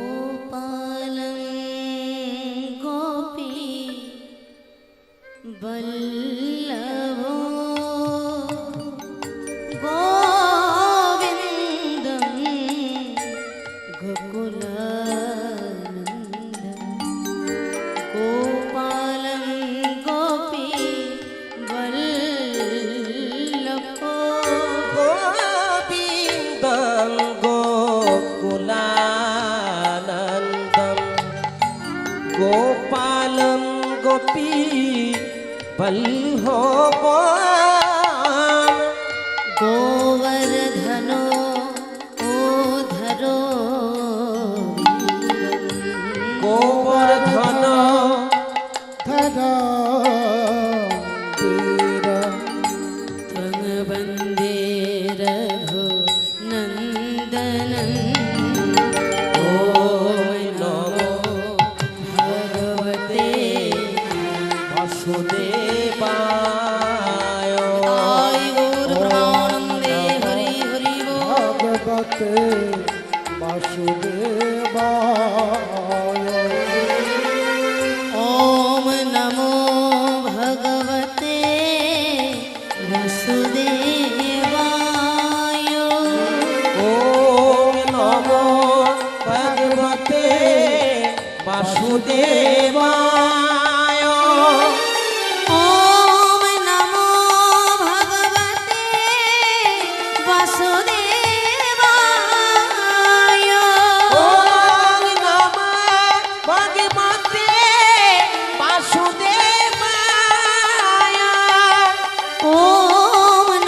गोपालं गोपी वल्लभो गोविन्दं गोकुलानन्दं गोपालं गोपी वल्लभो गोविन्दं गोकुलानन्दं गोपालं गोपी वल्लभो गोवर्धनो ओधरो गोवर्धन धरा त्वं वन्दे रघुनन्दनं ॐ नमो भगवते वासुदेवाय ताय गौर प्रणमानन्दे हरि हरि बोल भगवते वासुदेवाय ॐ नमो भगवते वासुदेवाय ॐ नमो भगवते वासुदेवाय ॐ नमो भगवते वासुदेवाय ॐ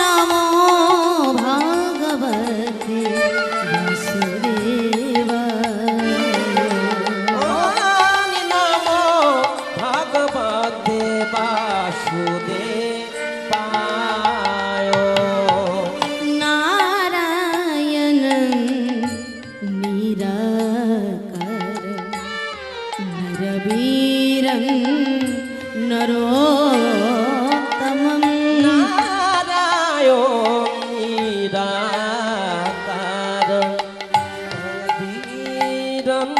नमो भगवते वासुदेवाय ॐ नमो भगवते वासुदेवाय नारायणं निराकार नरवीरं नरोत्तमं वीरं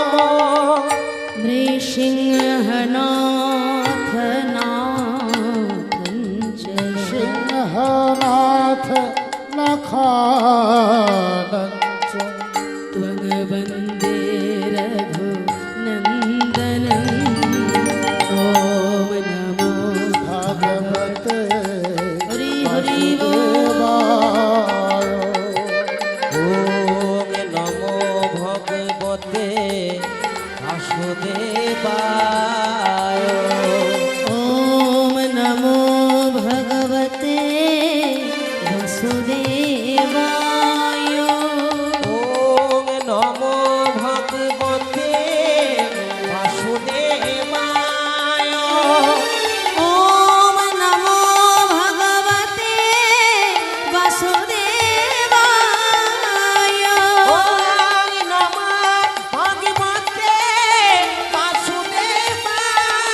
नरोत्तमं नृसिंहनाथ नाथं च सिंहनाथ नखानञ्च त्वं वन्दे रघुनन्दनं ॐ नमो भगवते हरि हरि बोल वासुदेवाय ॐ नमो भगवते वासुदेवाय ॐ नमो भगवते वासुदेवाय ॐ नमो भगवते वासुदेवाय ॐ नमो भगवते वासुदेवाय ॐ नमो भगवते वासुदेवाय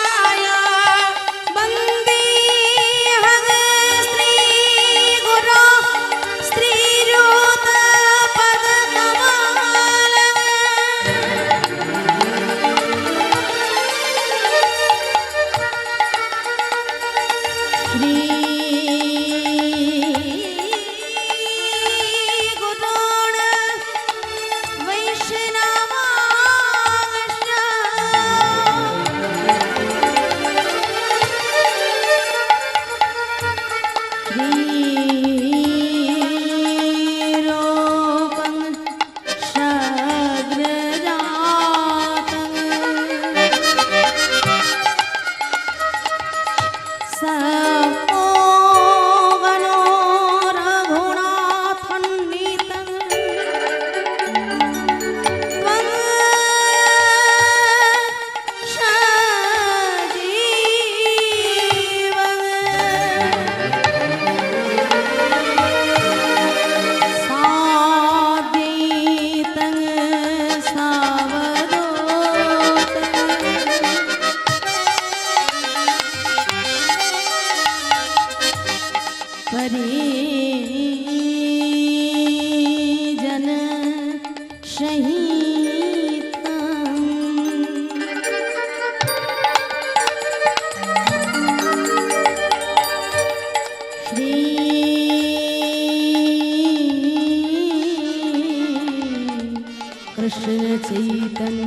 श्री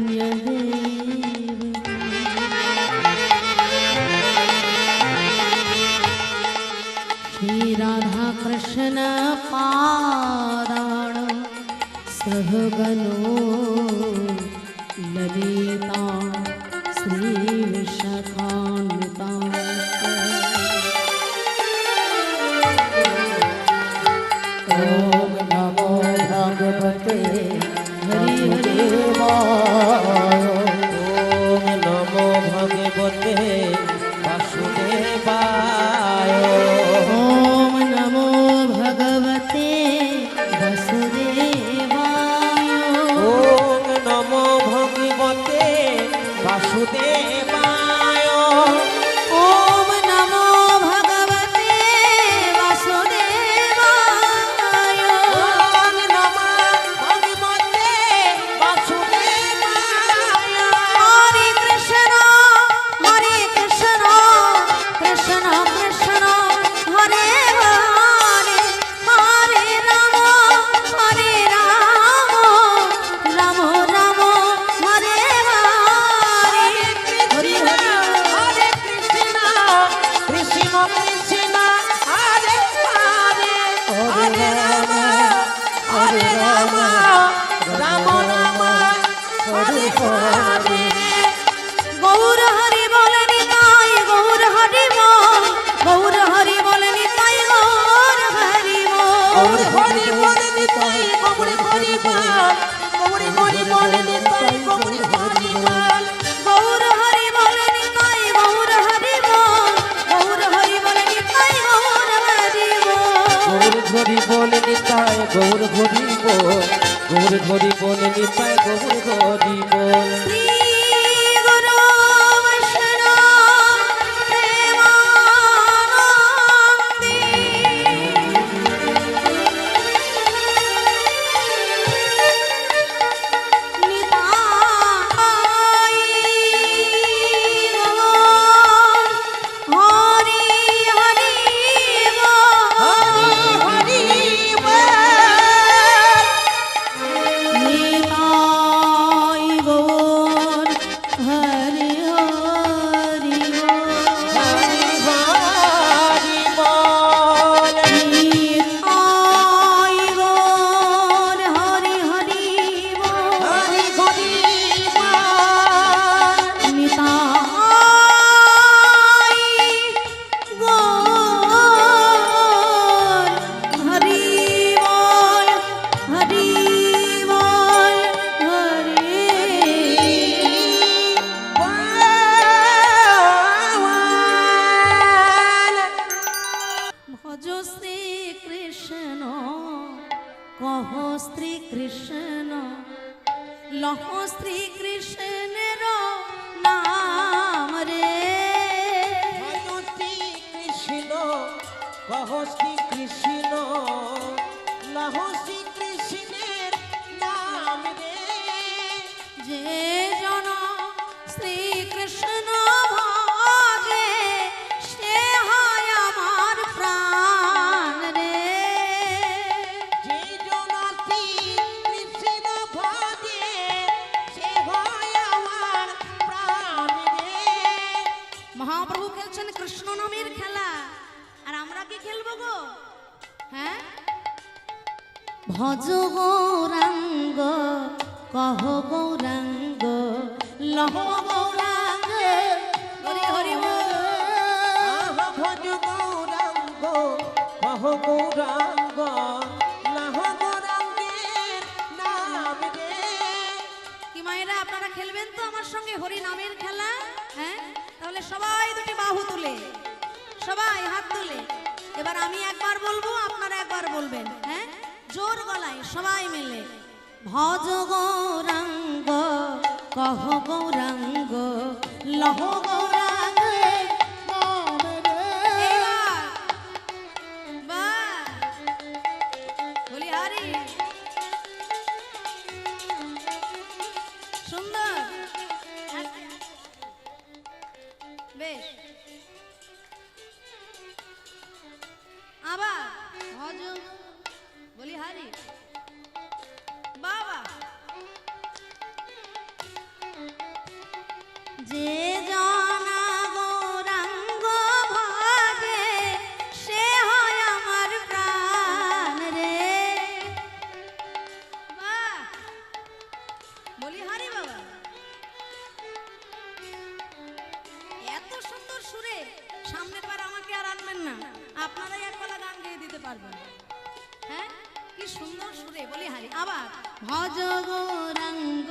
राधा कृष्ण पारायण सहगनो ललिता श्री विशाखान्विता ओम नमो भगवते वासुदेवाय। ओम नमो भगवते वासुदेवाय। ओम नमो भगवते वासुदेवाय। ओम नमो भगवते वासुदेवाय। ओम नमो भगवते वासुदेवाय। हरे कृष्ण कृष्ण कृष्ण हरे हरे हरे राम राम राम हरे हरे हरे हरे कृष्ण कृष्ण कृष्ण हरे हरे हरे राम राम राम हरे हरे। गौर हरि बोले निताई गौर हरि बोल गौर हरि बोले निताई गौर हरि गौर बोल हरि बोल निताई गौर हरि बोल। गौर हरि बोल निताई गौर हरि बोल। गौर हरि बोले निताई गौर हरि बोल गौर हरि बोले निताई गौर हरि बोल गौर हरि बोल निताई गौर हरि बोल। गौर हरि बोल निताई गौर हरि बोल। श्री गुरु वैष्णव प्रेमानंदी निताई गौर हरि हरि बोल हरि बोल। निताई गौर हरि हरि हरि हरि बोल। निताई गौर हरि हरि हरि हरि बोल। निताई गौर हरि बोल हरि बोल ভজ শ্রী কৃষ্ণ কহ শ্রী কৃষ্ণ লহ শ্রী কৃষ্ণের নাম রে শ্রী কৃষ্ণ কহ শ্রী কৃষ্ণ লহ শ্রী কৃষ্ণের নাম রে। যে জন শ্রী কৃষ্ণ ভজে সে হয় আমার প্রাণ রে যে জনাতি কৃষ্ণ ভজে সে হয় আমার প্রাণ রে। মহাপ্রভু খেলছেন কৃষ্ণ নামের খেলা আর আমরা কি খেলবো গো হ্যাঁ ভজ গৌরাঙ্গ কহ গৌরাঙ্গ লহ গৌরাঙ্গ হরি হরি বল। আহা ভজ গৌরাঙ্গ কহ গৌরাঙ্গ লহ গৌরাঙ্গের নাম রে। কি মায়েরা আপনারা খেলবেন তো আমার সঙ্গে হরি নামের খেলা হ্যাঁ তাহলে সবাই দুটি বাহু তুলে সবাই হাত তুলে এবার আমি একবার বলবো আপনারা একবার বলবেন হ্যাঁ জোর গলায় সবাই মিলে ভজ গৌরাঙ্গ কহ গৌরাঙ্গ লহ গৌরাঙ্গ এইবার বাহ বলি হারি সুন্দর বেশ আবার ভজ বলি হারি বাবা যে জনা গৌরাঙ্গ ভজে সে হয় আমার প্রাণ রে। বাহ! বলি হারি বাবা, এত সুন্দর সুরে সামনে পার আমাকে আর আনবেন না, আপনারাই এক পালা গান গেয়ে দিতে পারবেন। হ্যাঁ, কি সুন্দর সুরে বলি হারি। আবার ভজ গৌরাঙ্গ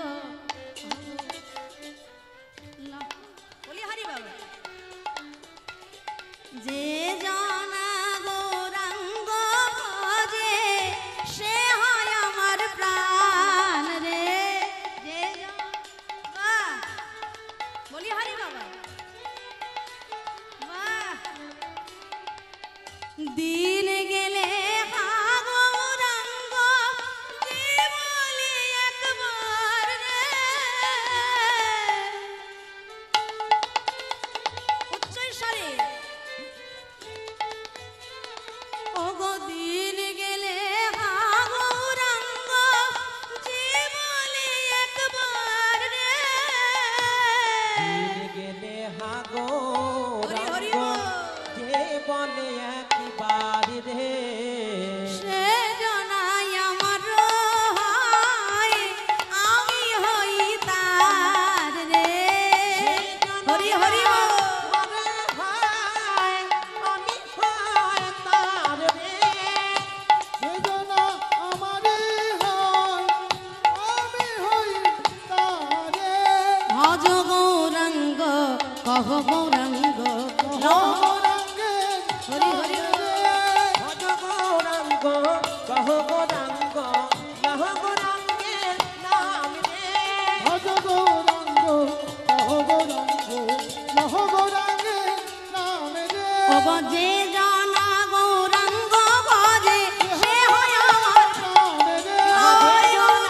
বলি হারি বাবা, যে জনা গৌরাঙ্গ ভজে সে হয় আমার প্রাণ রে। যে বাহ! বলি হারি বাবা, বাহ! দিন গেলে গৌরাঙ্গ যে বলে একবার রে। উচ্চৈঃস্বরে ওগো দিন গেলে গৌরাঙ্গ যে বলে একবার রে। দিন গেলে হাগো হরি হরি রাঙ্গ বল। যে বলে একবার রে। সে জনাই আমার হয়, আমি হই তার রে। হরি হরি বল। মনে হয় আমি হয় তার রে। বেদনা আমারই হয়, আমি হই তারে। ভজ গৌরাঙ্গ কহ গৌরাঙ্গ গৌরাঙ্গে হরি হরি বল। ভজ গৌরাঙ্গ কহ গৌরাঙ্গ লহ গৌরাঙ্গের নাম রে। ভজ গৌরাঙ্গ কহ গৌরাঙ্গ লহ গৌরাঙ্গে নামে রে। ওগো যে জনা গৌরাঙ্গ ভজে সে হয় আমার নামে রে। হরি হরি বল।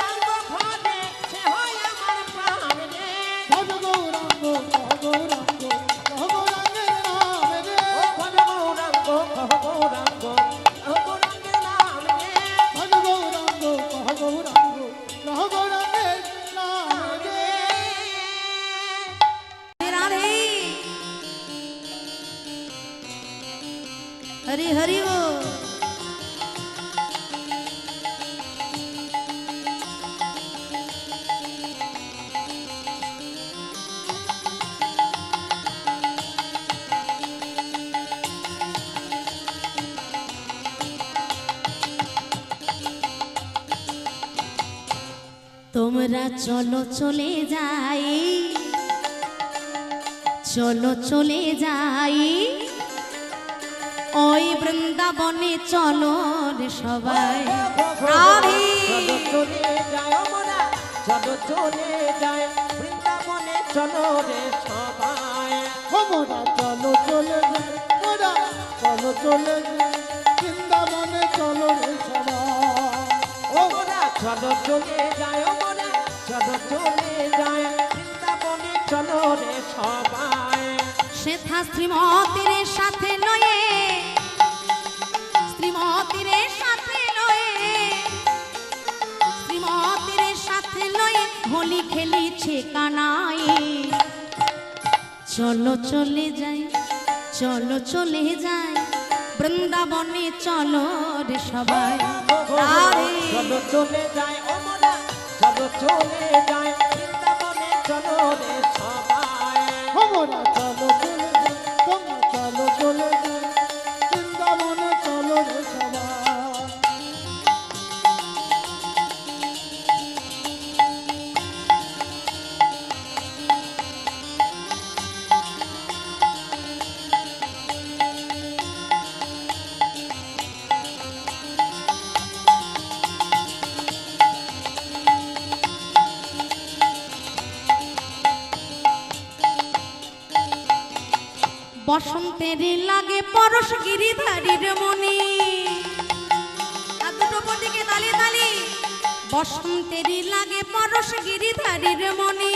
রাঙ্গ ভজে সে হয় আমার প্রাণ রে। ভজ গৌরাঙ্গ কহ গৌরাঙ্গ লহ গৌরাঙ্গে নামে রে। ভজ গৌরাঙ্গ কহ গৌরাঙ্গ লহ গৌরাঙ্গের নাম রে। ভজ গৌরাঙ্গ কহ গৌরাঙ্গ লহ গৌরাঙ্গে নামে রে। রাধে হরি হরি বল। তোমরা চলো চলে যাই, চলো চলে যাই ওই বৃন্দাবনে চলো রে সবাই। রাধে চলো চলে যায় মোরা, চলো চলে যায় বৃন্দাবনে চলো রে সবাই। মোরা চলো চলে যাই, মোরা চলো চলে যাই বৃন্দাবনে চলো রে সবাই। ও মোরা চলো চলে যায় মোরা, চলো চলে যায় বৃন্দাবনে চলো রে সবাই। সেথা শ্রীমতীর সাথে লয়ে, শ্রীমতীর সাথে লয়ে, শ্রীমতীর সাথে লয়ে হোলি খেলিছে কানাই। চলো চলে যাই, চলো চলে যাই বৃন্দাবনে চলো রে সবাই। রাধে চলো চলে যায় ও মোরা, চলো চলে যায় বৃন্দাবনে চলো রে সবাই। মোরা চলো চলে যাই, তোমরা চলো চলে যাই বৃন্দাবনে চলো রে সবাই। বসন্তের লাগে পরশ গিরিধারীর মনি। আর দুটো পটিকে তালি তালি। বসন্তের লাগে পরশ গিরিধারীর মনি।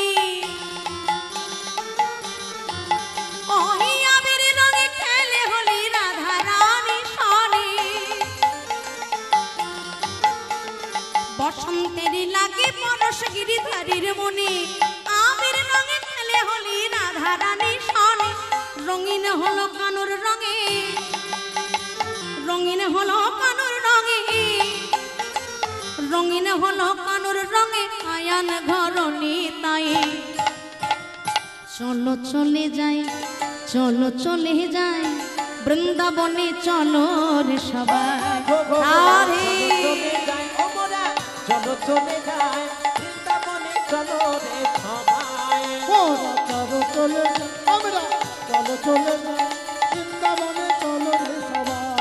ওহি আবির রঙে খেলে হলি রাধা রানী সনে। বসন্তের লাগে পরশ গিরিধারীর মনি। আবির রঙে রানী সনে রঙিন হলো কানুর রঙে রঙিন হলো কানুর রঙে রঙিন হলো কানুর রঙে আয়ান ঘরণী তাই চলো চলে যাই চলো চলে যাই বৃন্দাবনে চলো রে সবাই আরে চলে যায় ও মোরা চলো চলে যায় বৃন্দাবনে চলো রে সবাই মোরা চলো চলে যাই আমরা চলো চলে যাই বৃন্দাবনে চলো রে সবাই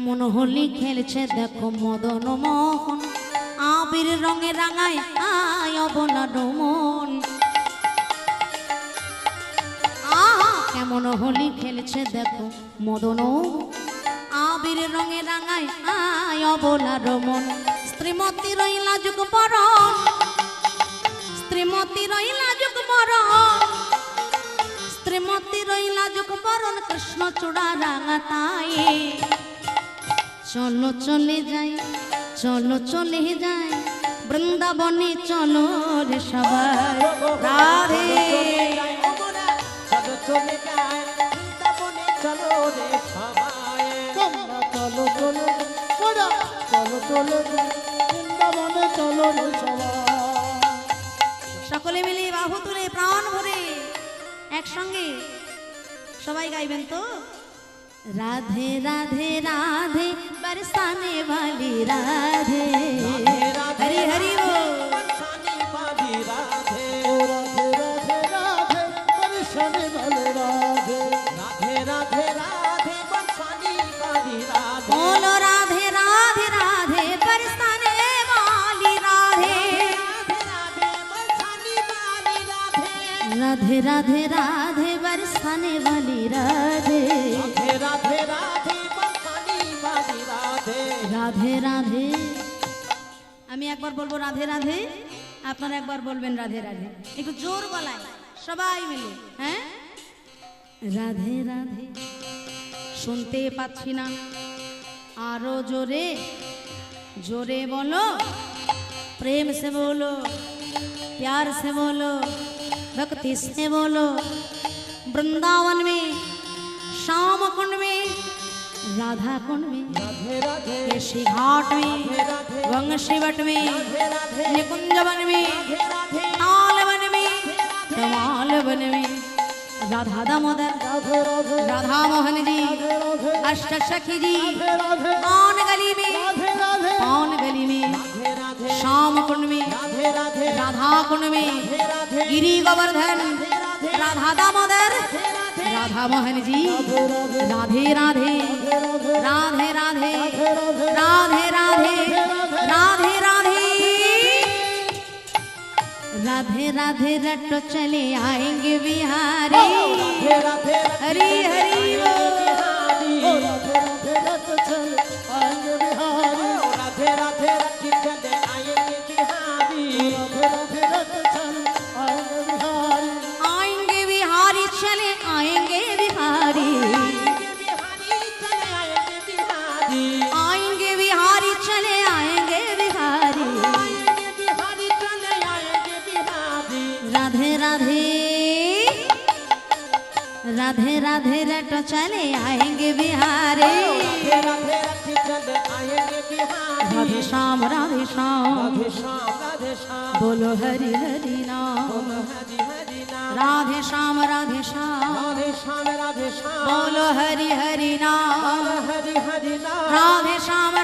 কেমন হোলি খেলছে দেখো মদন মোহন আবির রঙে রাঙায় আয় অবলা ডোমন কেমন হোলি খেলছে দেখো মদন আবির রঙে রাঙায় আয় অবলা ডোমন স্ত্রীমতী রইলা যুগ পরম স্ত্রীমতী রইলা যুগ পরম স্ত্রীমতী রইলা যুগ পরম কৃষ্ণ চূড়া রাঙা তাই চলো চলে যাই চলো চলে যাই বৃন্দাবনে চলো রে সবাই রাধে চলো চলে যায় বৃন্দাবনে চলো রে সবাই তোমরা চলো চলে যাই মোরা চলো চলে যাই বৃন্দাবনে চলো রে সবাই সকলে মিলে বাহু তুলে প্রাণ ভরে একসঙ্গে সবাই গাইবেন তো राधे राधे राधे बरसाने वाली राधे हरि हरि बोल बरसाने वाली राधे ओ राधे राधे राधे परेशानी वाले राधे राधे राधे राधे बरसाने वाली राधे बोलो राधे राधे राधे बरसाने वाली राधे राधे राधे बरसाने वाली राधे राधे राधे राधे बरसाने वाली राधे राधे राधे राधे बरसाने वाली राधे রাধে রাধে আমি একবার বলবো রাধে রাধে আপনারা একবার বলবেন রাধে রাধে একটু জোর গলায় সবাই মিলে হ্যাঁ রাধে রাধে শুনতে পাচ্ছি না আরো জোরে জোরে বলো प्रेम से बोलो प्यार से बोलो भक्ति से बोलो वृंदावन में श्याम कुंड में राधा कुंड में राधे राधे केशी घाट में वंशी वट में निकुंज वन में ताल वन में कमाल वन में राधा दामोदर राधे राधे राधा मोहन जी राधे अष्ट सखी जी राधे कौन गली में राधे राधे कौन गली में राधे राधे श्याम कुंड में राधे राधे राधा कुंड में राधे गिरी गोवर्धन राधा दामोदर राधा मोहन जी राधे राधे राधे राधे राधे राधे राधे राधे राधे राधे रटो चले आएंगे बिहारी राधे हरी हरी बोल ओ राधे राधे रत चल आएंगे बिहारी राधे राधे रखी चले आएंगे बिहारी राधे राधे रत चल आएंगे बिहारी आएंगे बिहारी चले आएंगे बिहारी आएंगे बिहारी चले आएंगे बिहारी राधे राधे राधे राधे रटो चले आएंगे बिहारी राधे श्याम राधे श्याम बोलो हरि हरि नाम राधे श्याम बोलो हरि हरि नाम राधे श्याम